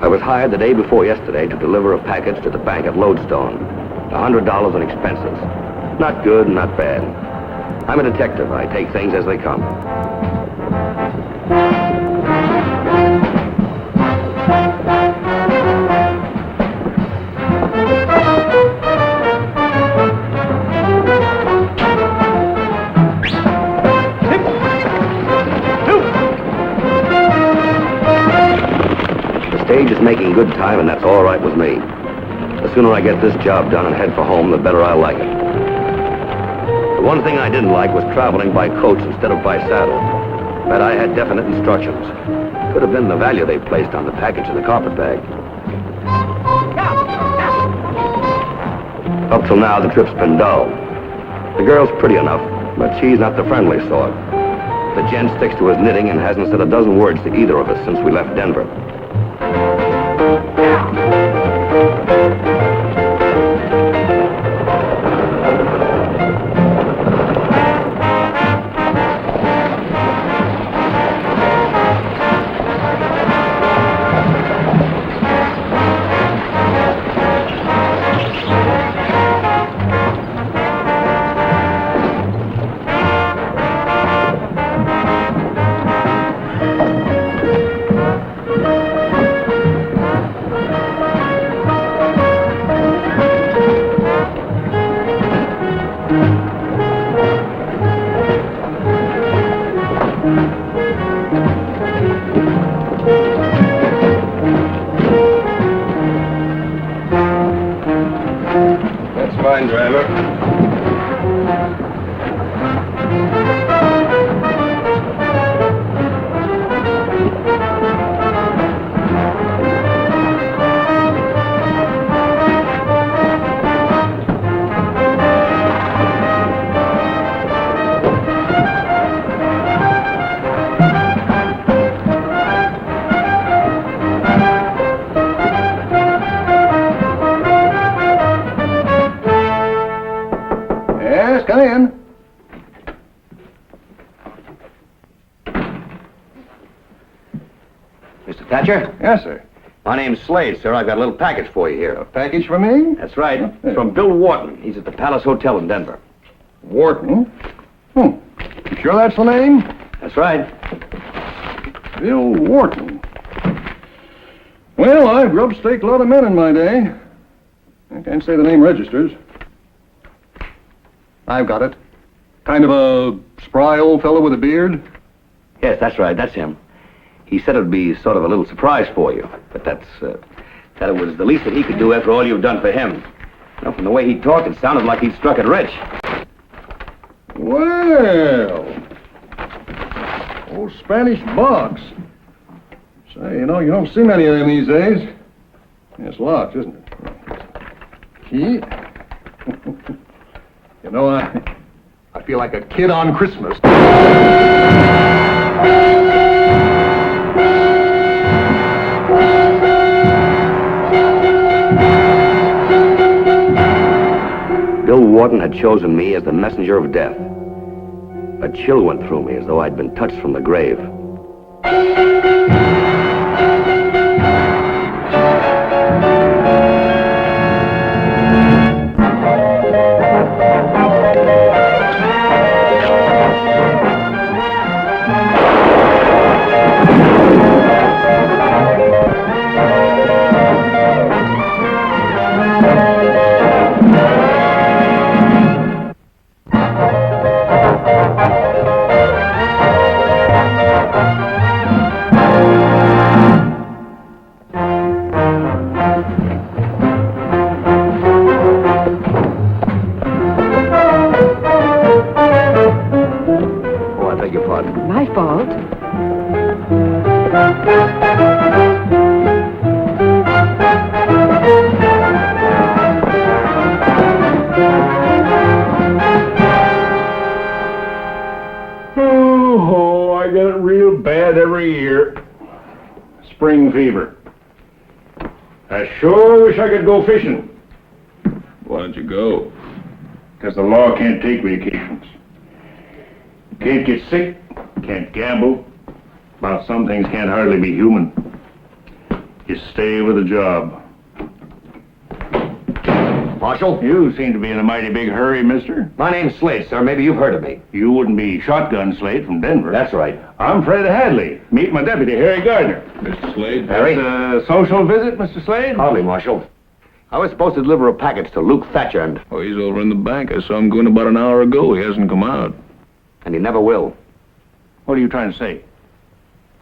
I was hired the day before yesterday to deliver a package to the bank at Lodestone. $100 in expenses. Not good, not bad. I'm a detective. I take things as they come. The stage is making good time, and that's all right with me. The sooner I get this job done and head for home, the better I like it. The one thing I didn't like was traveling by coach instead of by saddle. But I had definite instructions. Could have been the value they placed on the package in the carpet bag. Up till now, the trip's been dull. The girl's pretty enough, but she's not the friendly sort. The gent sticks to his knitting and hasn't said a dozen words to either of us since we left Denver. Fine, driver. Come in. Mr. Thatcher? Yes, sir. My name's Slade, sir. I've got a little package for you here. A package for me? That's right. It's from Bill Wharton. He's at the Palace Hotel in Denver. Wharton? You sure that's the name? That's right. Bill Wharton. Well, I've grub-staked a lot of men in my day. I can't say the name registers. I've got it. Kind of a spry old fellow with a beard? Yes, that's right. That's him. He said it would be sort of a little surprise for you, but that it was the least that he could do after all you've done for him. You know, from the way he talked, it sounded like he'd struck it rich. Well, old Spanish box. Say, you know, you don't see many of them these days. It's locked, isn't it? Key. You know, I feel like a kid on Christmas. Bill Wharton had chosen me as the messenger of death. A chill went through me as though I'd been touched from the grave. My fault. Oh, I get it real bad every year. Spring fever. I sure wish I could go fishing. Why don't you go? Because the law can't take vacations. You can't get sick, can't gamble. Well, some things can't hardly be human. You stay with a job. Marshal? You seem to be in a mighty big hurry, mister. My name's Slade, sir. Maybe you've heard of me. You wouldn't be Shotgun Slade from Denver. That's right. I'm Fred Hadley. Meet my deputy, Harry Gardner. Mr. Slade? Harry? A social visit, Mr. Slade? Hardly, Marshal. I was supposed to deliver a package to Luke Thatcher, and Oh, he's over in the bank. I saw him going about an hour ago. He hasn't come out. he never will. What are you trying to say?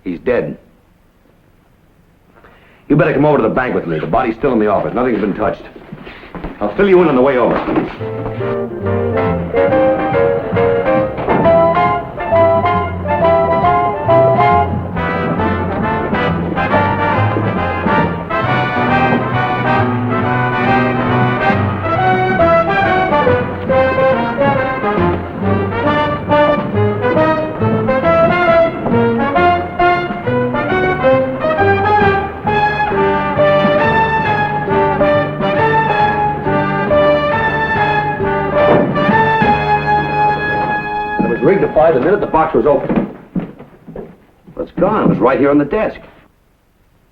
He's dead. You better come over to the bank with me. The body's still in the office. Nothing's been touched. I'll fill you in on the way over. Rigged to fire the minute the box was open. Well, it's gone. It was right here on the desk.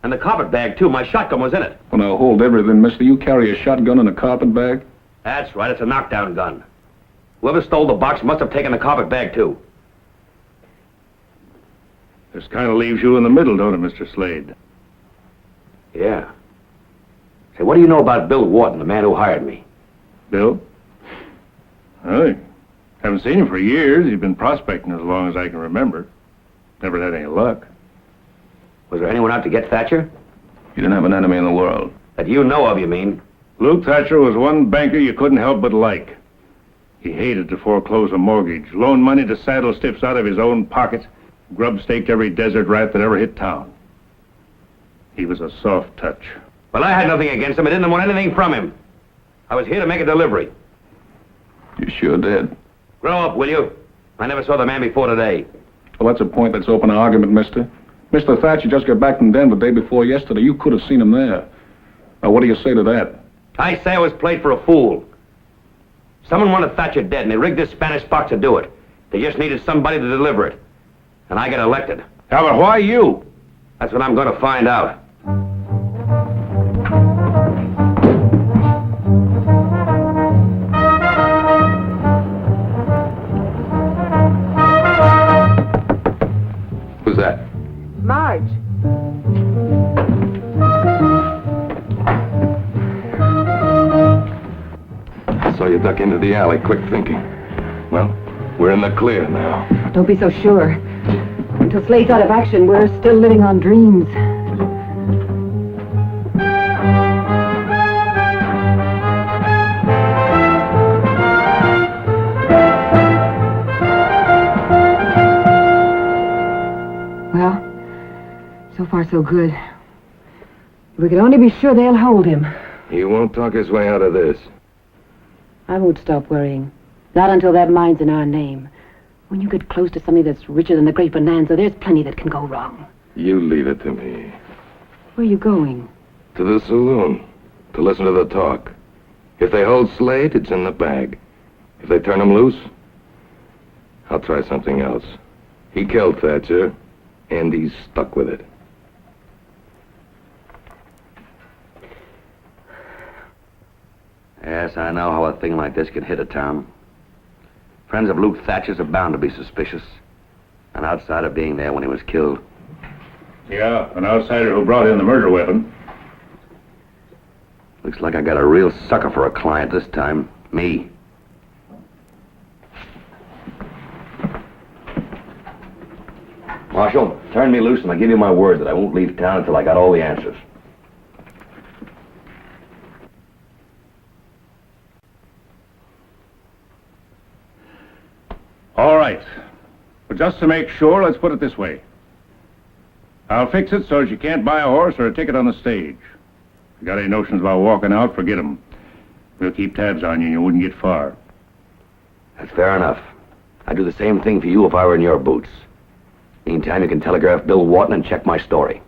And the carpet bag, too. My shotgun was in it. Well, now, hold everything, mister. You carry a shotgun in a carpet bag? That's right. It's a knockdown gun. Whoever stole the box must have taken the carpet bag, too. This kind of leaves you in the middle, don't it, Mr. Slade? Yeah. Say, what do you know about Bill Wharton, the man who hired me? Bill? I haven't seen him for years. He's been prospecting as long as I can remember. Never had any luck. Was there anyone out to get Thatcher? You didn't have an enemy in the world. That you know of, you mean? Luke Thatcher was one banker you couldn't help but like. He hated to foreclose a mortgage, loan money to saddle stiffs out of his own pockets, grub-staked every desert rat that ever hit town. He was a soft touch. Well, I had nothing against him. I didn't want anything from him. I was here to make a delivery. You sure did. Grow up, will you? I never saw the man before today. Well, that's a point that's open to argument, mister. Mr. Thatcher just got back from Denver the day before yesterday. You could have seen him there. Now, what do you say to that? I say I was played for a fool. Someone wanted Thatcher dead, and they rigged this Spanish box to do it. They just needed somebody to deliver it. And I get elected. Yeah, but why you? That's what I'm going to find out. Who's that? Marge. I saw you duck into the alley. Quick thinking. Well, we're in the clear now. Don't be so sure. Until Slade's out of action, we're still living on dreams. Well, so far so good. If we could only be sure they'll hold him. He won't talk his way out of this. I won't stop worrying. Not until that mine's in our name. When you get close to something that's richer than the great bonanza, there's plenty that can go wrong. You leave it to me. Where are you going? To the saloon. To listen to the talk. If they hold Slade, it's in the bag. If they turn him loose, I'll try something else. He killed Thatcher, and he's stuck with it. Yes, I know how a thing like this can hit a town. Friends of Luke Thatcher's are bound to be suspicious. An outsider being there when he was killed. Yeah, an outsider who brought in the murder weapon. Looks like I got a real sucker for a client this time. Me. Marshal, turn me loose and I give you my word that I won't leave town until I got all the answers. All right. But just to make sure, let's put it this way. I'll fix it so that you can't buy a horse or a ticket on the stage. If you got any notions about walking out, forget them. We'll keep tabs on you and you wouldn't get far. That's fair enough. I'd do the same thing for you if I were in your boots. Meantime, you can telegraph Bill Wharton and check my story.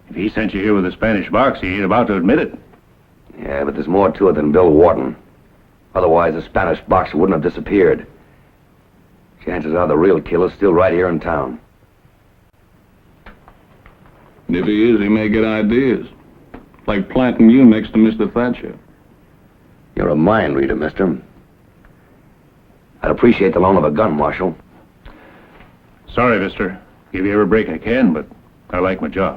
If he sent you here with a Spanish box, he ain't about to admit it. Yeah, but there's more to it than Bill Wharton. Otherwise, the Spanish boxer wouldn't have disappeared. Chances are the real killer's still right here in town. And if he is, he may get ideas. Like planting you next to Mr. Thatcher. You're a mind reader, mister. I'd appreciate the loan of a gun, Marshal. Sorry, mister. Give you every break I can, but I like my job.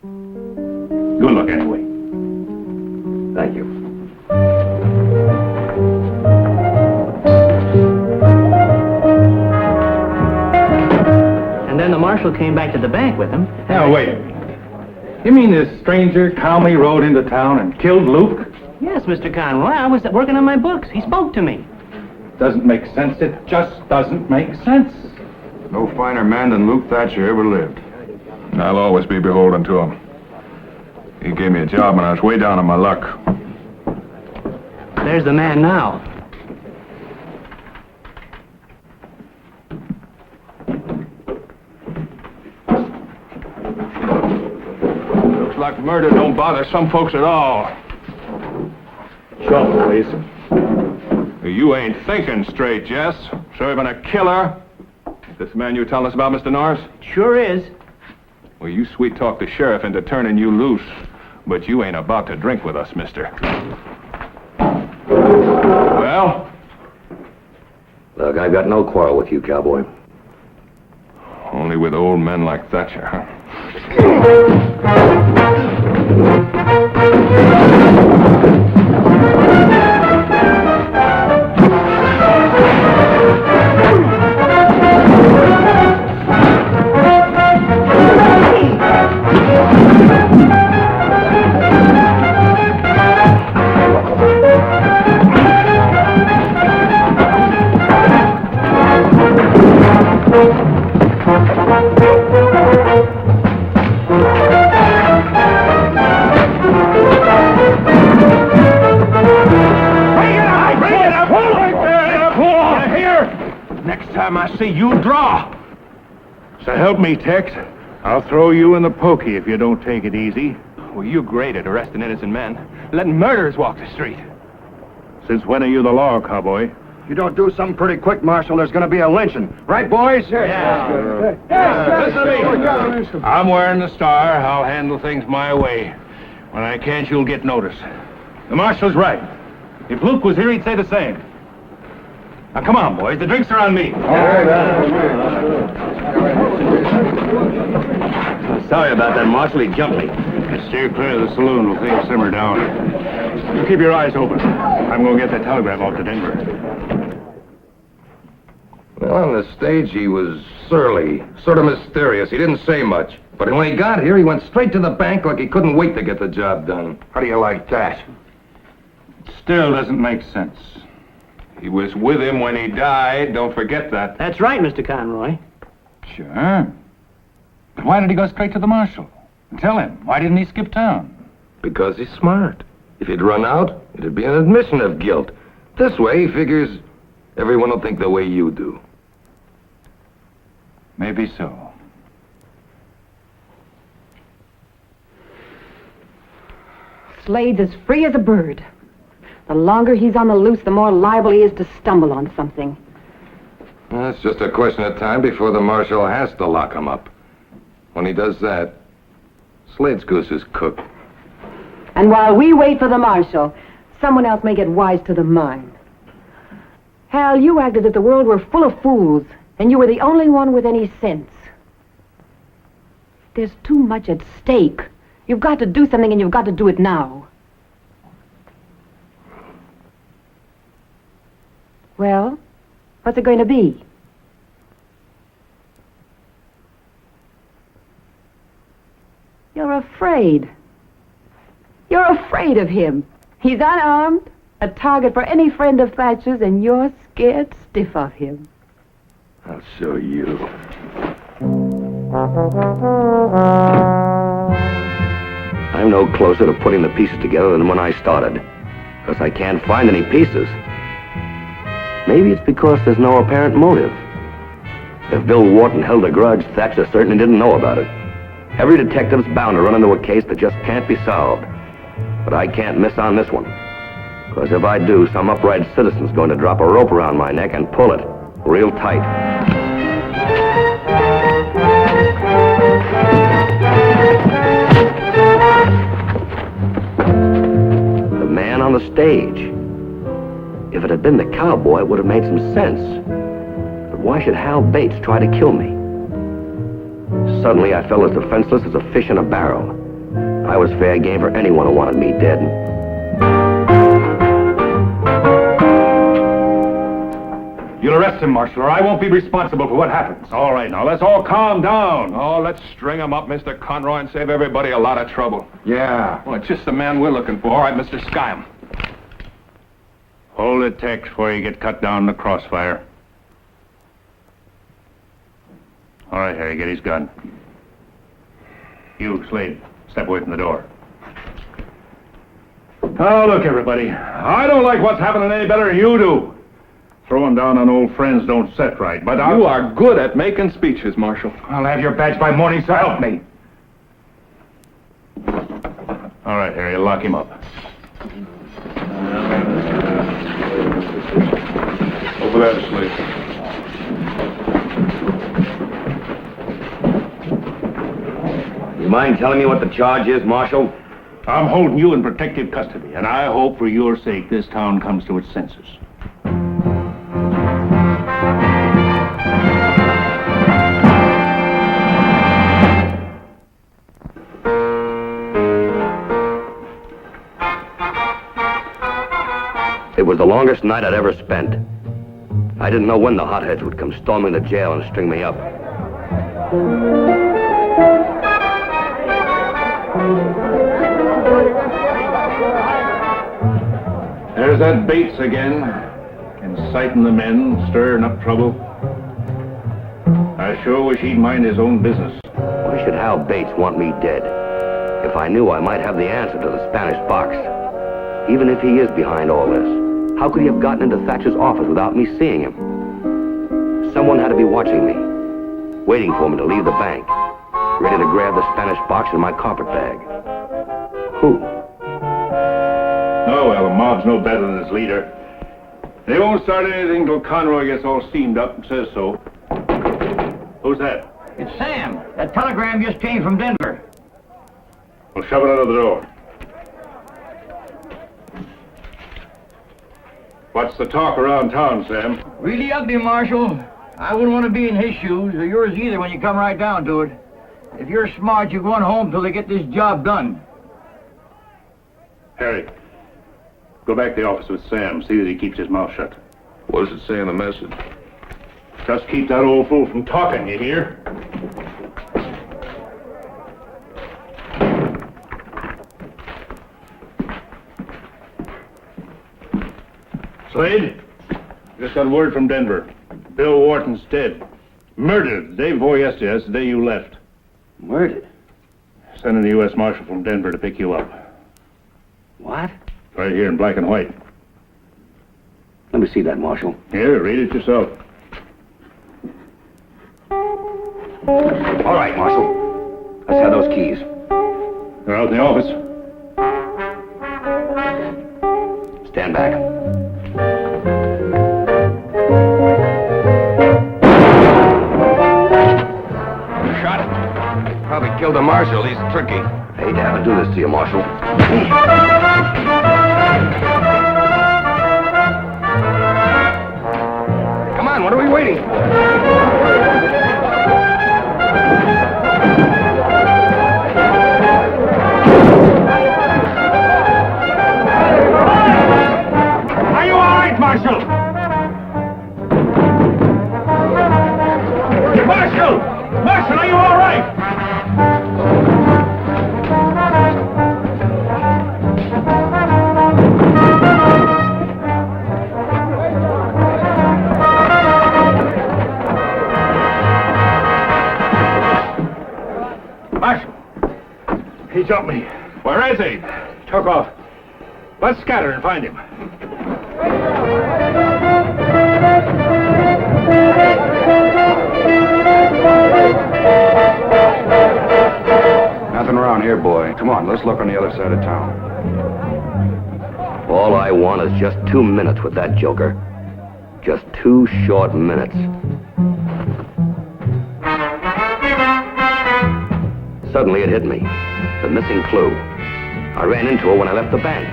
Good luck anyway. Thank you. And then the marshal came back to the bank with him. Now, wait a minute. You mean this stranger calmly rode into town and killed Luke? Yes, Mr. Conroy. I was working on my books. He spoke to me. Doesn't make sense. It just doesn't make sense. No finer man than Luke Thatcher ever lived. I'll always be beholden to him. He gave me a job when I was way down on my luck. There's the man now. Looks like murder don't bother some folks at all. Shovel, please. You ain't thinking straight, Jess. Serving a killer. Is this the man you were telling us about, Mr. Norris? Sure is. Well, you sweet-talked the sheriff into turning you loose. But you ain't about to drink with us, mister. Well? Look, I've got no quarrel with you, cowboy. Only with old men like Thatcher, huh? So help me, Tex. I'll throw you in the pokey if you don't take it easy. Well, you're great at arresting innocent men. Letting murderers walk the street. Since when are you the law, cowboy? If you don't do something pretty quick, Marshal, there's going to be a lynching. Right, boys? Listen to me. I'm wearing the star. I'll handle things my way. When I can't, you'll get notice. The marshal's right. If Luke was here, he'd say the same. Now, come on, boys. The drinks are on me. Sorry about that, Marshal. He jumped me. Steer clear of the saloon. We'll things simmer down. You keep your eyes open. I'm going to get that telegram off to Denver. Well, on the stage, he was surly, sort of mysterious. He didn't say much. But when he got here, he went straight to the bank like he couldn't wait to get the job done. How do you like that? Still doesn't make sense. He was with him when he died. Don't forget that. That's right, Mr. Conroy. Sure. But why did he go straight to the marshal? Tell him. Why didn't he skip town? Because he's smart. If he'd run out, it'd be an admission of guilt. This way, he figures everyone will think the way you do. Maybe so. Slade's as free as a bird. The longer he's on the loose, the more liable he is to stumble on something. Well, it's just a question of time before the marshal has to lock him up. When he does that, Slade's goose is cooked. And while we wait for the marshal, someone else may get wise to the mind. Hal, you act as if the world were full of fools, and you were the only one with any sense. There's too much at stake. You've got to do something, and you've got to do it now. Well, what's it going to be? You're afraid. You're afraid of him. He's unarmed, a target for any friend of Thatcher's, and you're scared stiff of him. I'll show you. I'm no closer to putting the pieces together than when I started. Because I can't find any pieces. Maybe it's because there's no apparent motive. If Bill Wharton held a grudge, Thatcher certainly didn't know about it. Every detective's bound to run into a case that just can't be solved. But I can't miss on this one. Because if I do, some upright citizen's going to drop a rope around my neck and pull it real tight. The man on the stage. If it had been the cowboy, it would have made some sense. But why should Hal Bates try to kill me? Suddenly, I felt as defenseless as a fish in a barrel. I was fair game for anyone who wanted me dead. You'll arrest him, Marshal, or I won't be responsible for what happens. All right, now, let's all calm down. Oh, let's string him up, Mr. Conroy, and save everybody a lot of trouble. Yeah. Well, it's just the man we're looking for. All right, Mr. Sky'em. Hold it, Tex, before you get cut down in the crossfire. All right, Harry, get his gun. You, Slade, step away from the door. Now, look, everybody. I don't like what's happening any better than you do. Throwing down on old friends don't set right, but You are good at making speeches, Marshal. I'll have your badge by morning, so help me. All right, Harry, lock him up. Over there, Slade. You mind telling me what the charge is, Marshal? I'm holding you in protective custody, and I hope for your sake this town comes to its senses. It was the longest night I'd ever spent. I didn't know when the hotheads would come storming the jail and string me up. There's that Bates again, inciting the men, stirring up trouble. I sure wish he'd mind his own business. Why should Hal Bates want me dead? If I knew, I might have the answer to the Spanish box. Even if he is behind all this, how could he have gotten into Thatcher's office without me seeing him? Someone had to be watching me, waiting for me to leave the bank, ready to grab the Spanish box in my carpet bag. Who? Oh, well, the mob's no better than its leader. They won't start anything till Conroy gets all steamed up and says so. Who's that? It's Sam. That telegram just came from Denver. Well, shove it out of the door. What's the talk around town, Sam? Really ugly, Marshal. I wouldn't want to be in his shoes, or yours either when you come right down to it. If you're smart, you're going home till they get this job done. Harry, go back to the office with Sam. See that he keeps his mouth shut. What does it say in the message? Just keep that old fool from talking, you hear? Slade, just got word from Denver. Bill Wharton's dead. Murdered the day before yesterday. That's the day you left. Murdered? Sending the U.S. Marshal from Denver to pick you up. What? Right here in black and white. Let me see that, Marshal. Here, read it yourself. All right, Marshal. Let's have those keys. They're out in the office. Stand back. Shot him. Probably killed the Marshal. He's tricky. I hate to have to do this to you, Marshal. Come on, what are we waiting for? Are you all right, Marshal? Marshal! Marshal, are you all right? Marshal! He jumped me. Where is he? Took off. Let's scatter and find him. Nothing around here, boy. Come on, let's look on the other side of town. All I want is just 2 minutes with that joker. Just 2 short minutes. Suddenly it hit me. The missing clue. I ran into her when I left the bank.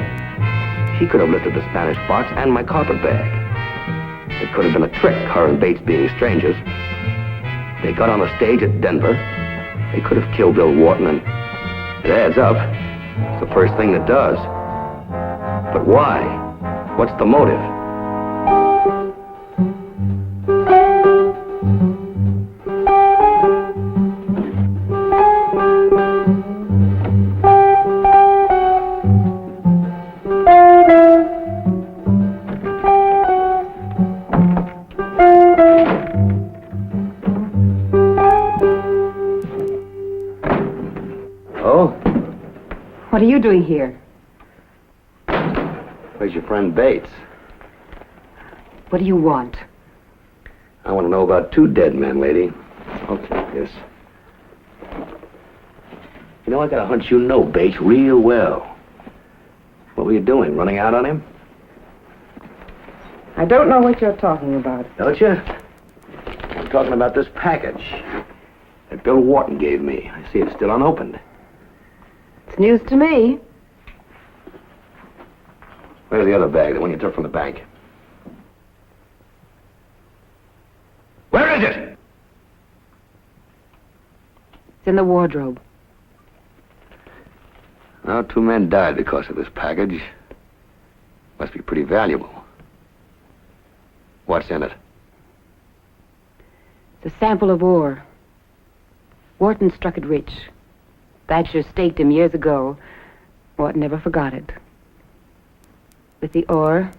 She could have lifted the Spanish box and my carpet bag. It could have been a trick, her and Bates being strangers. They got on the stage at Denver. They could have killed Bill Wharton, and it adds up. It's the first thing that does. But why? What's the motive? What are you doing here? Where's your friend Bates? What do you want? I want to know about 2 dead men, lady. I'll take this. You know, I got a hunch you know Bates real well. What were you doing, running out on him? I don't know what you're talking about. Don't you? I'm talking about this package that Bill Wharton gave me. I see it's still unopened. It's news to me. Where's the other bag, the one you took from the bank? Where is it? It's in the wardrobe. Now, 2 men died because of this package. Must be pretty valuable. What's in it? It's a sample of ore. Wharton struck it rich. Thatcher staked him years ago. Wharton never forgot it. With the ore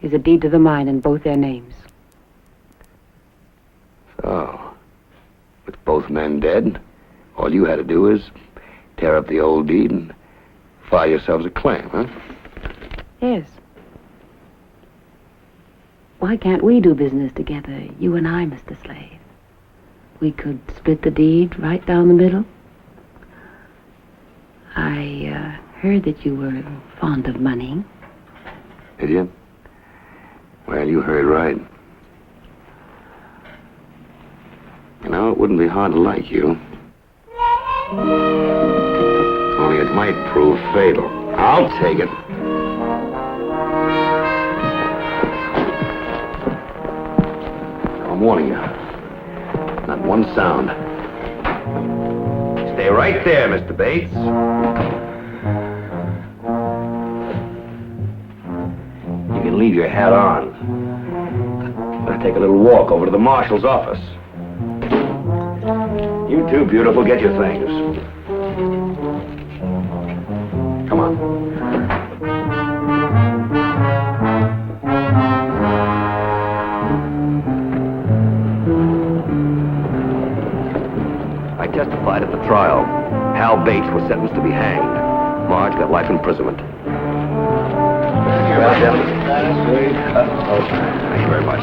is a deed to the mine in both their names. So, with both men dead, all you had to do is tear up the old deed and file yourselves a claim, huh? Yes. Why can't we do business together, you and I, Mr. Slade? We could split the deed right down the middle. I heard that you were fond of money. Did you? Well, you heard right. You know, it wouldn't be hard to like you. Only it might prove fatal. I'll take it. I'm warning you. Not one sound. Stay right there, Mr. Bates. You can leave your hat on. Let's take a little walk over to the marshal's office. You two, beautiful, get your things. Come on. I testified at the trial. Hal Bates was sentenced to be hanged. Marge got life imprisonment. Well, gentlemen. Thank you very much.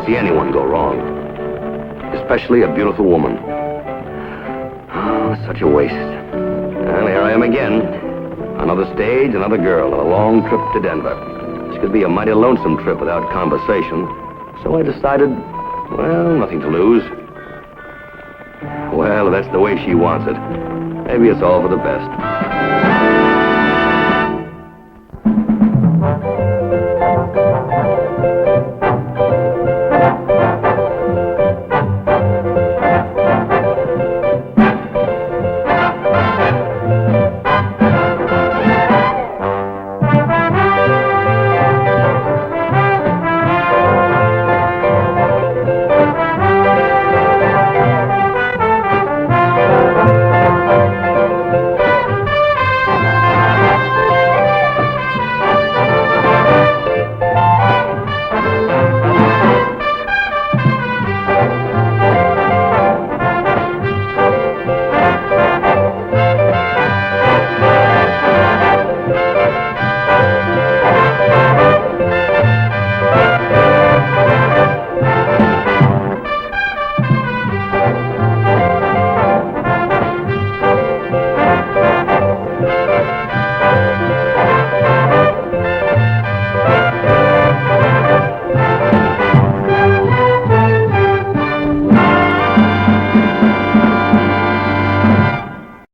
Anyone go wrong, especially a beautiful woman. Oh, such a waste. Well, here I am again. Another stage, another girl, and a long trip to Denver. This could be a mighty lonesome trip without conversation. So I decided, well, nothing to lose. Well, that's the way she wants it. Maybe it's all for the best.